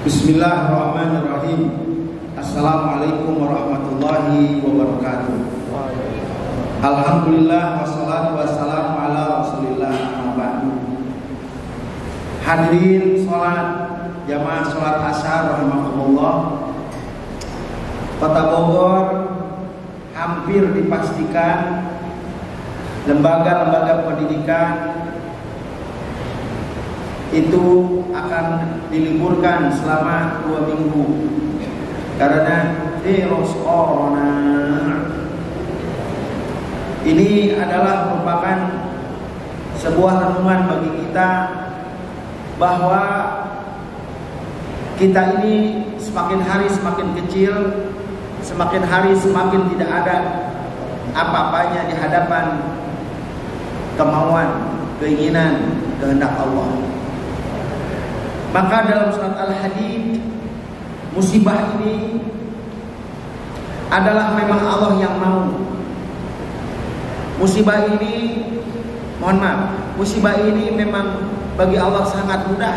Bismillahirrahmanirrahim. Assalamualaikum warahmatullahi wabarakatuh. Alhamdulillah wassalatu wassalamu ala Rasulillah amma ba'du. Hadirin salat jamaah salat Asar rahimakumullah. Kota Bogor hampir dipastikan lembaga-lembaga pendidikan itu akan diliburkan selama 2 minggu karena virus corona. Ini adalah merupakan sebuah renungan bagi kita bahwa kita ini semakin hari semakin kecil, semakin hari semakin tidak ada apa-apanya di hadapan kemauan, keinginan, kehendak Allah. Maka dalam surat Al-Hadid, musibah ini adalah memang Allah yang mau. Musibah ini, musibah ini memang bagi Allah sangat mudah.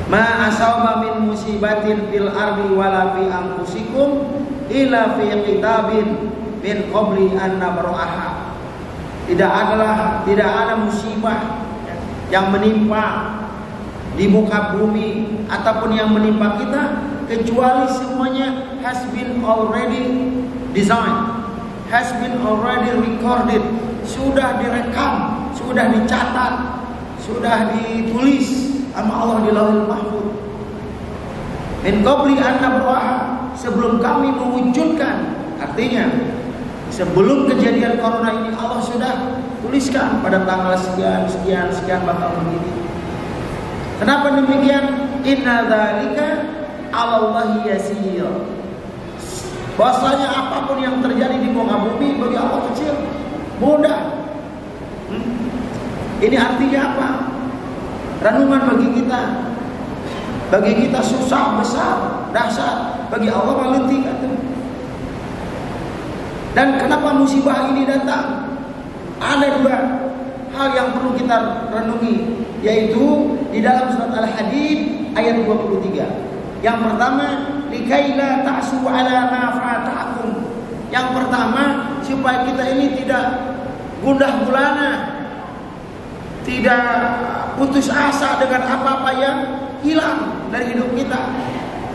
Ma asaba min musibatin fil ardi wala fi anfusikum illa fi kitabin min qabli an nabra'aha. Tidak ada musibah yang menimpa di muka bumi ataupun yang menimpa kita kecuali semuanya has been already designed, has been already recorded, sudah direkam, sudah dicatat, sudah ditulis sama Allah di Lauhul Mahfuz. Min qabli an nabra'aha, sebelum kami mewujudkan, artinya sebelum kejadian corona ini Allah sudah tuliskan pada tanggal sekian bakal begini. Kenapa demikian? Inna dzalika 'alallahi yasir. Bahwasanya apapun yang terjadi di muka bumi bagi Allah kecil, mudah. Ini artinya apa? Renungan bagi kita. Bagi kita susah, besar, dahsyat. Bagi Allah paling tinggi. Dan kenapa musibah ini datang? Ada 2 hal yang perlu kita renungi, yaitu di dalam surat Al-Hadid ayat 23. Yang pertama, likaila ta'su 'ala ma fata'akum. Yang pertama, supaya kita ini tidak gundah gulana, tidak putus asa dengan apa-apa yang hilang dari hidup kita.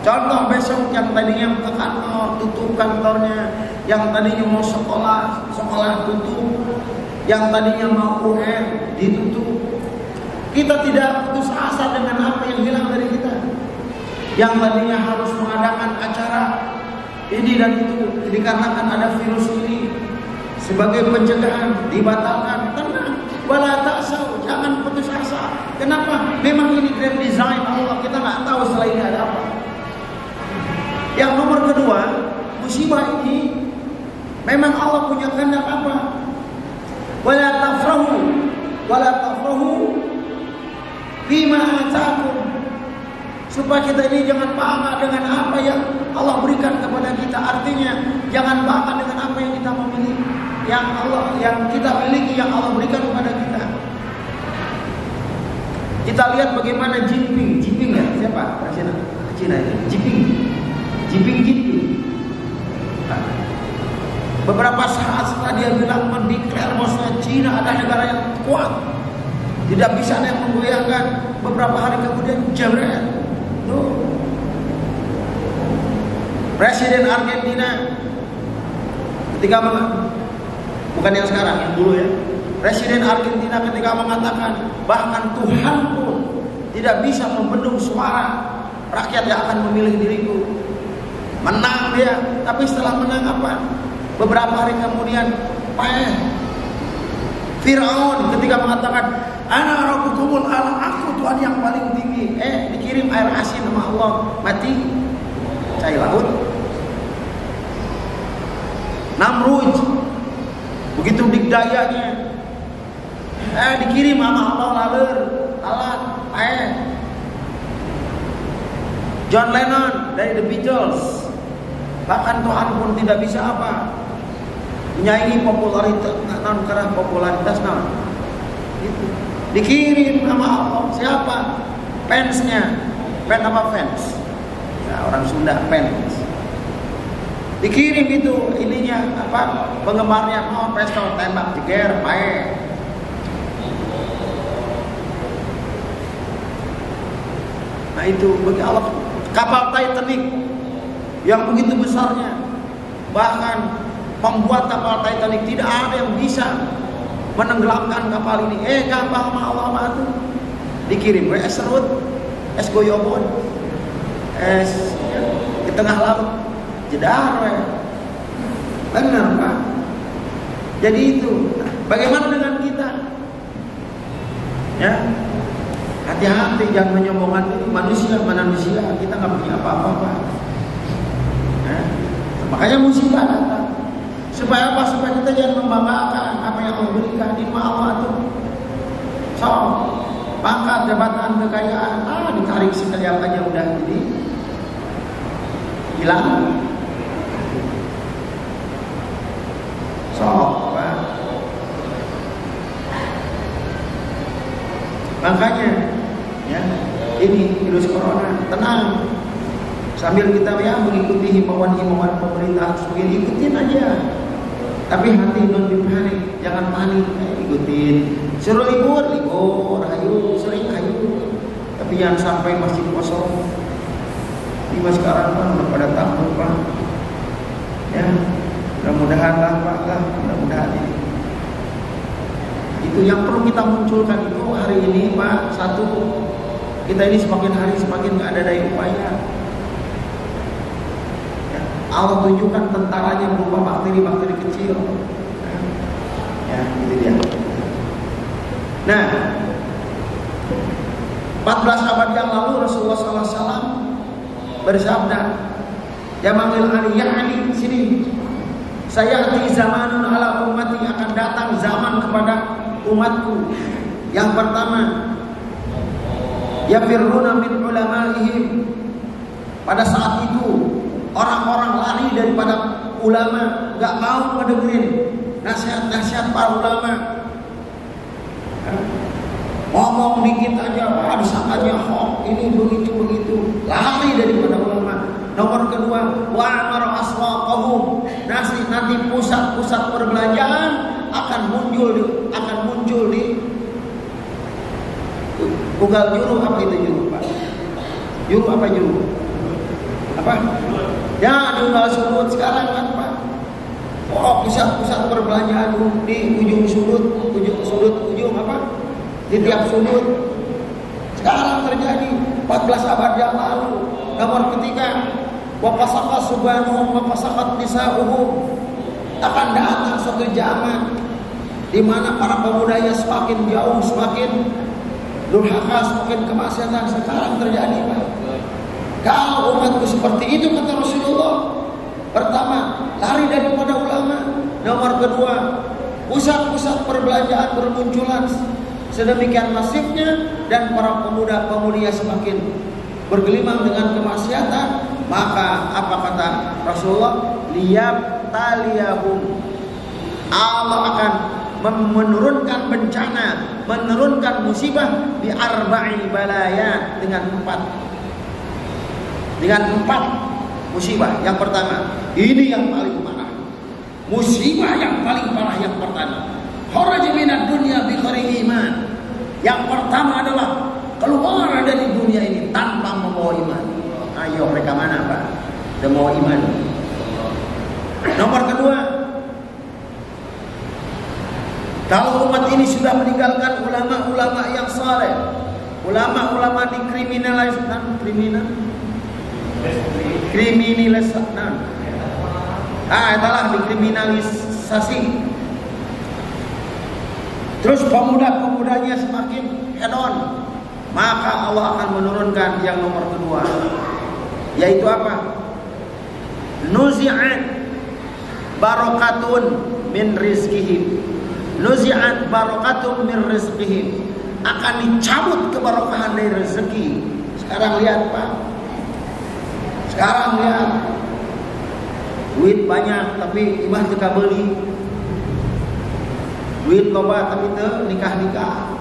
Contoh, besok yang tadinya ke kantor tutup kantornya, yang tadinya mau sekolah tutup, yang tadinya mau UN ditutup. Kita tidak putus asa dengan apa yang hilang dari kita. Yang tadinya harus mengadakan acara ini dan itu, dikarenakan ada virus ini, sebagai pencegahan dibatalkan. Tenang, wala ta'sau, jangan putus asa. Kenapa? Memang ini grand design Allah, kita nggak tahu setelah ini ada apa. Yang nomor kedua, musibah ini memang Allah punya kehendak apa? Wala tafrahu bima atakum, supaya kita ini jangan bangga dengan apa yang Allah berikan kepada kita. Artinya jangan bangga dengan apa yang kita memiliki, yang kita miliki, yang Allah berikan kepada kita. Kita lihat bagaimana Jinping ya, siapa? Cina ini. Jinping. Beberapa saat setelah dia bilang mendeklar bahwa Cina adalah negara yang kuat, tidak bisa ada yang menggoyahkan, beberapa hari kemudian jebret. Presiden Argentina ketika bukan yang sekarang, yang dulu ya. Presiden Argentina ketika mengatakan bahkan Tuhan pun tidak bisa membendung suara rakyat yang akan memilih diriku. Menang dia, tapi setelah menang apa? Beberapa hari kemudian Fir'aun ketika mengatakan ana rabbukumul a'la, aku Tuhan yang paling tinggi. Dikirim air asin sama Allah, mati cair laut. Namrud begitu digdayanya, dikirim sama Allah laler alat John Lennon dari The Beatles, bahkan Tuhan pun tidak bisa apa menyaingi popularitas, karena popularitas gitu. Dikirim sama Allah, siapa? Fansnya Pen apa fans? Nah, orang Sunda fans. Dikirim itu ininya apa? Penggemarnya mau pistol tembak jeger, pae. Nah itu bagi Allah kapal Titanic yang begitu besarnya, bahkan pembuat kapal Titanic tidak ada yang bisa menenggelamkan kapal ini. Kapal Allah itu dikirim es serut, es goyobon, es di tengah laut, jedar, benar Pak. Jadi itu, bagaimana dengan kita? Ya, hati-hati jangan menyombongkan diri. Manusia, kita nggak punya apa-apa. Ya. Makanya musibah datang. Supaya apa? Supaya kita jangan membanggakan apa yang Allah berikan di Allah itu. So, pangkat, jabatan, kekayaan, ditarik sekali apa aja udah jadi hilang. So, Pak. Makanya, ya, ini virus corona, tenang. Sambil kita ya mengikuti himbauan-himbauan pemerintah, harus ikutin aja. Tapi hati non panik, jangan panik, ikutin. Suruh libur, ayo, sering ayo. Tapi jangan sampai masjid kosong. Ini sekarang Pak udah pada takut Pak. Ya, mudah-mudahan lah Pak, mudah-mudahan ini. Itu yang perlu kita munculkan itu hari ini Pak. Satu, kita ini semakin hari semakin nggak ada daya upaya. Allah tunjukkan tentaranya berupa bakteri-bakteri kecil. Ya, itu dia. Nah, 14 abad yang lalu Rasulullah SAW bersabda, dia manggil Ali, ya Ali, sini. Saya di zamanun ala ummati, akan datang zaman kepada umatku. Yang pertama, yafirruna min ulama'ihim. Pada saat itu orang-orang lari daripada ulama, gak mau ngedengerin nasihat-nasihat para ulama. Ngomong dikit aja, disangkanya hoax, ini begitu, lari daripada ulama. Nomor kedua, wa amara aswaqahum, nanti pusat-pusat perbelanjaan akan muncul di Google juru apa itu juru Pak? Juru apa juru? Apa? Ya, Google sudut sekarang kan Pak. Oh, pusat-pusat perbelanjaan di ujung ujung apa? Di tiap sudut. Sekarang terjadi 14 abad yang lalu. Nomor ketiga, wa fasaqa subhanuhum wa fasaqat nisa'uhum. Akan datang suatu zaman di mana para pemudanya semakin jauh, semakin durhaka, semakin kemaksiatan. Sekarang terjadi Pak. Kalau umatku seperti itu kata Rasulullah, pertama lari daripada ulama. Nomor kedua, pusat-pusat perbelanjaan bermunculan sedemikian masifnya dan para pemuda-pemudi semakin bergelimang dengan kemaksiatan. Maka apa kata Rasulullah? Liyabtaliyahum. Allah akan menurunkan bencana, menurunkan musibah di arba'i balaya dengan empat musibah. Yang pertama, ini yang paling parah. Musibah yang paling parah yang pertama, kharaja minad dunya bi ghairi iman. Yang pertama adalah keluar dari dunia ini tanpa membawa iman. Ayo mereka mana Pak? Sudah mau iman. Nomor kedua, kalau umat ini sudah meninggalkan ulama-ulama yang saleh, ulama-ulama dikriminalisasi, adalah dikriminalisasi. Terus pemuda-pemudanya semakin hedon, maka Allah akan menurunkan yang nomor kedua, yaitu apa? Nuzi'at barakatun min rizqihim. Nuzi'at barakatun min rizqihim. Akan dicabut keberkahan dari rezeki. Sekarang lihat Pak. Sekarang lihat, duit banyak tapi imah teu kabeli. Duit loba tapi teu nikah-nikah.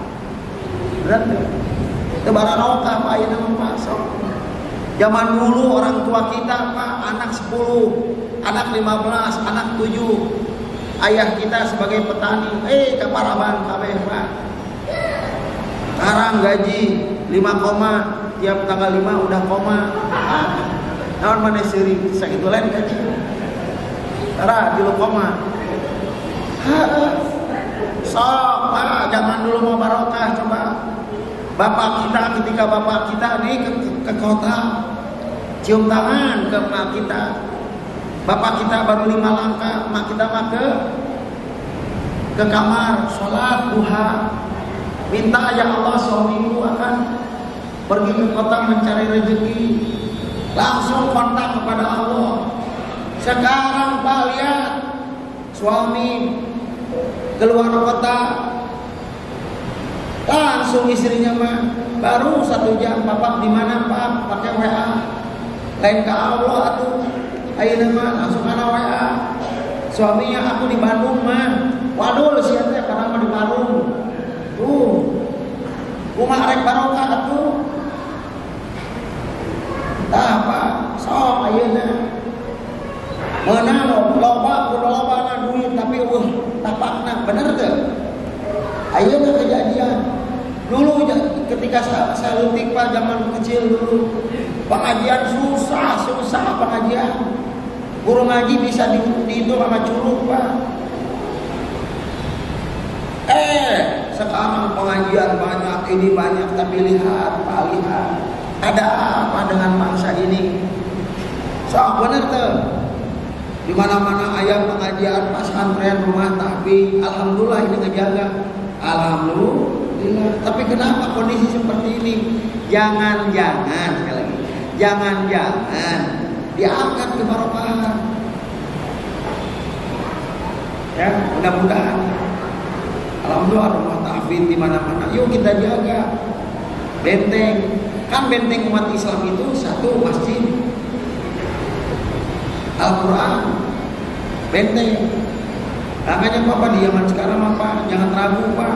Berat tuh. Tebaran rokah Pak ayeuna mah sok. Zaman dulu orang tua kita Pak anak 10, anak 15, anak 7. Ayah kita sebagai petani, kaparaban kabeh Pak. Sekarang gaji 5, tiap tanggal 5 udah koma. Naon maneh seuring sakitu lain gaji. Tara di koma. Sok Pak, zaman dulu mau barokah coba. Bapak kita ketika bapak kita nih ke kota, cium tangan ke mak kita. Bapak kita baru 5 langkah, mak kita mah ke kamar sholat duha. Minta ya Allah suamiku akan pergi ke kota mencari rezeki. Langsung kontak kepada Allah. Sekarang Pak lihat suami keluar kota, langsung istrinya mah baru 1 jam, Bapak di mana Pak? Pakai WA. Lain ke Allah atuh. Ayeuna mah langsung kana WA. Suaminya aku di Bandung mah. Waduh sia teh padahal mah di Bandung. Tuh. Kumaha rek barokah atuh. Tah Pak, sok ayeuna. Meunang loba duit tapi tapakna bener teu? Ayeuna kejadian. Dulu ketika saya leutik Pak zaman kecil dulu, pengajian susah pengajian. Guru ngaji bisa dihitung sama curug Pak. Sekarang pengajian banyak, ini banyak, tapi lihat Pak, lihat ada apa dengan bangsa ini? Sok bener tuh. Di mana-mana ayam pengajian, pesantren, rumah tahfiz, alhamdulillah ini ngejaga. Alhamdulillah. Tapi kenapa kondisi seperti ini? Jangan-jangan sekali lagi. Jangan-jangan diangkat ke barokah. Ya, mudah-mudahan. Alhamdulillah rumah tahfiz di mana-mana. Yuk kita jaga. Benteng. Kan benteng umat Islam itu satu masjid, Al-Quran, benteng. Makanya Bapak di zaman sekarang Bapak jangan ragu Pak,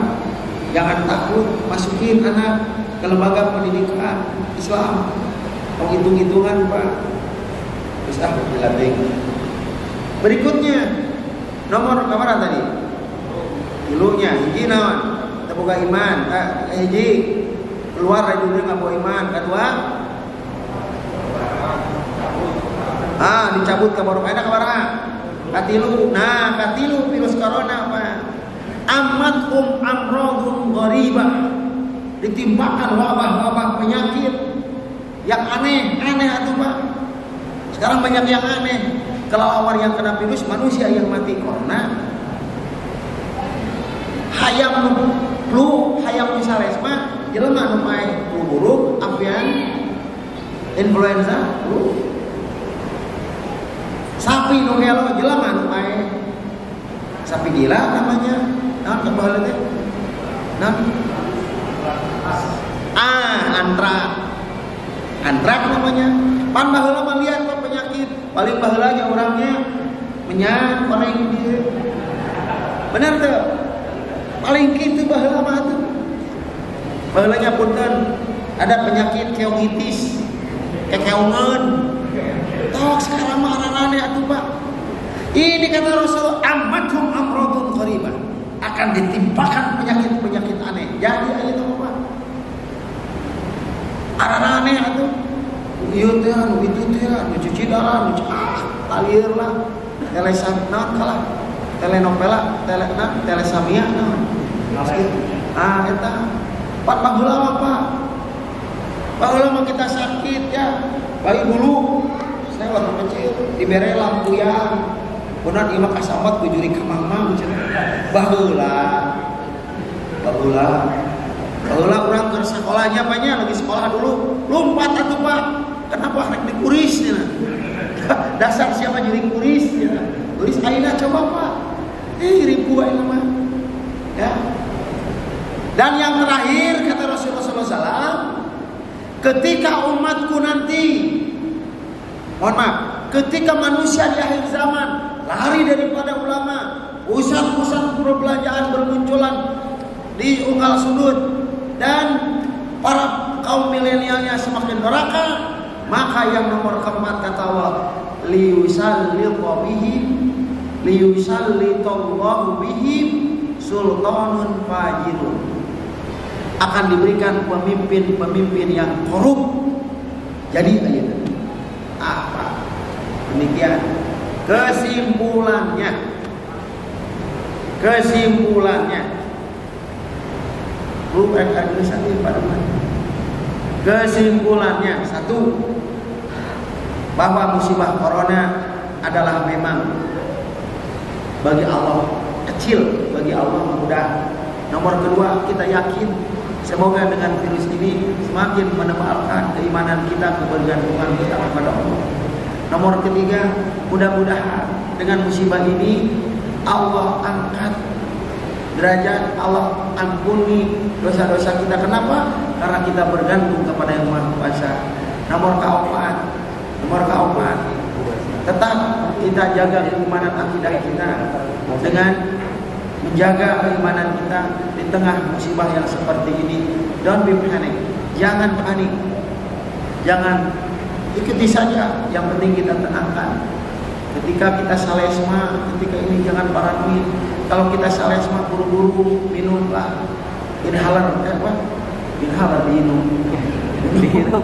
jangan takut masukin anak ke lembaga pendidikan Islam. Mau hitung-hitungan Pak, bisa dilatih. Berikutnya nomor kamar tadi, dulunya hiji naon, kita buka iman, hiji keluar dari dunia nggak bawa iman, kedua dicabut ke barokah enak kabarna katilu virus corona Pak. Amathum amradun gharibah, ditimpakan wabah-wabah penyakit yang aneh atuh Pak. Sekarang banyak yang aneh. Kelawar yang kena virus, manusia yang mati corona. Hayam flu, hayam misalesma, jelema nu mae flu buruk, avian influenza, flu. Sapi nu gelo jelema nu mae sapi gila namanya. Naon kebaheula teh? Naon? Antrak namanya. Pan baheula mah lihat penyakit, paling baheulanya orangnya menyan paling dia. Benar teu? Paling kitu baheula mah atuh. Baheulanya punten ada penyakit keongitis, kekeongan. Tok sekarang mah aneh atuh Pak. Ini kata Rasul, amathum amradun gharibah, akan ditimpakan penyakit-penyakit aneh. Jadi ayeuna Pak. Aneh atuh. Ieu teh anu itu teh anu cuci darah, talir lah. Telesanat kalah. Telenovela, telesamia naon. Eta. Pat baheula mah Pak. Baheula mah kita sakit ya. Bayi dulu saya waktu kecil dibere lampu yang benar ieu mah kasambat ku juri ka mamang cenah. Baheula urang ke sekolahnya banyak lagi sekolah dulu lompat atuh Pak. Kenapa rek dikuris cenah. Dasar siapa juri kuris cenah. Kuris ayeuna coba Pak. Ribu ayeuna mah. Ya. Dan yang terakhir kata Rasulullah SAW, ketika umatku nanti, mohon maaf, ketika manusia di akhir zaman lari daripada ulama, pusat-pusat perbelanjaan bermunculan di unggal sudut, dan para kaum milenialnya semakin neraka, maka yang nomor keempat kata Allah, liyusallitullahu bihim sultanun fajirun. Akan diberikan pemimpin-pemimpin yang korup. Jadi apa? Demikian kesimpulannya. Kesimpulannya satu, bahwa musibah corona adalah memang bagi Allah kecil, bagi Allah mudah. Nomor kedua, kita yakin semoga dengan virus ini semakin menebalkan keimanan kita, kebergantungan kita kepada Allah. Nomor ketiga, mudah-mudahan dengan musibah ini Allah angkat derajat, Allah ampuni dosa-dosa kita. Kenapa? Karena kita bergantung kepada Yang Maha Kuasa. Nomor keempat, tetap kita jaga keimanan akidah kita dengan menjaga keimanan kita di tengah musibah yang seperti ini. Don't be panic. Jangan panik. Jangan, ikuti saja. Yang penting kita tenangkan. Ketika kita salesma, ketika ini jangan paranoid. Kalau kita salesma buru-buru minumlah inhaler, inhaler diminum. Dihirup,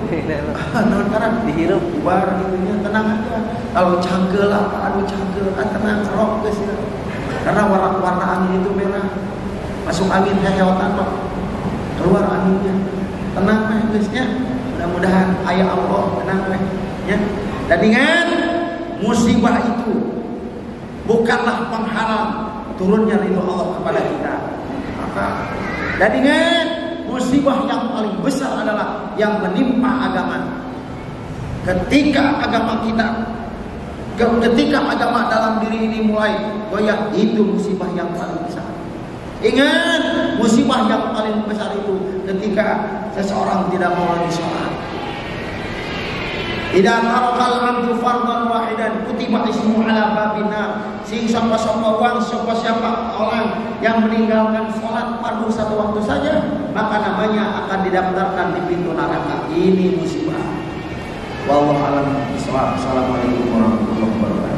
dihirup, bubar gitunya, tenang aja. Kalau cangkel apa, aduh cangkel, tenang, serok guys ya. Karena warna angin itu merah, masuk angin heheotan pak, keluar anginnya, tenang guysnya. Mudah-mudahan ayah Allah tenang ya. Dan ingat, musibah itu bukanlah penghalang turunnya ridho Allah kepada kita. Dan ingat, musibah yang paling besar adalah yang menimpa agama. Ketika agama dalam diri ini mulai goyah, itu musibah yang paling besar. Ingat, musibah yang paling besar itu ketika seseorang tidak mau lagi sholat. Idza tarakal abdu fardhan wahidan kutiba ismuhu ala babin nar. Sing siapa orang yang meninggalkan sholat fardu satu waktu saja, maka namanya akan didaftarkan di pintu neraka. Ini musibah. Wallahu a'lam bishawab. Assalamualaikum warahmatullahi wabarakatuh.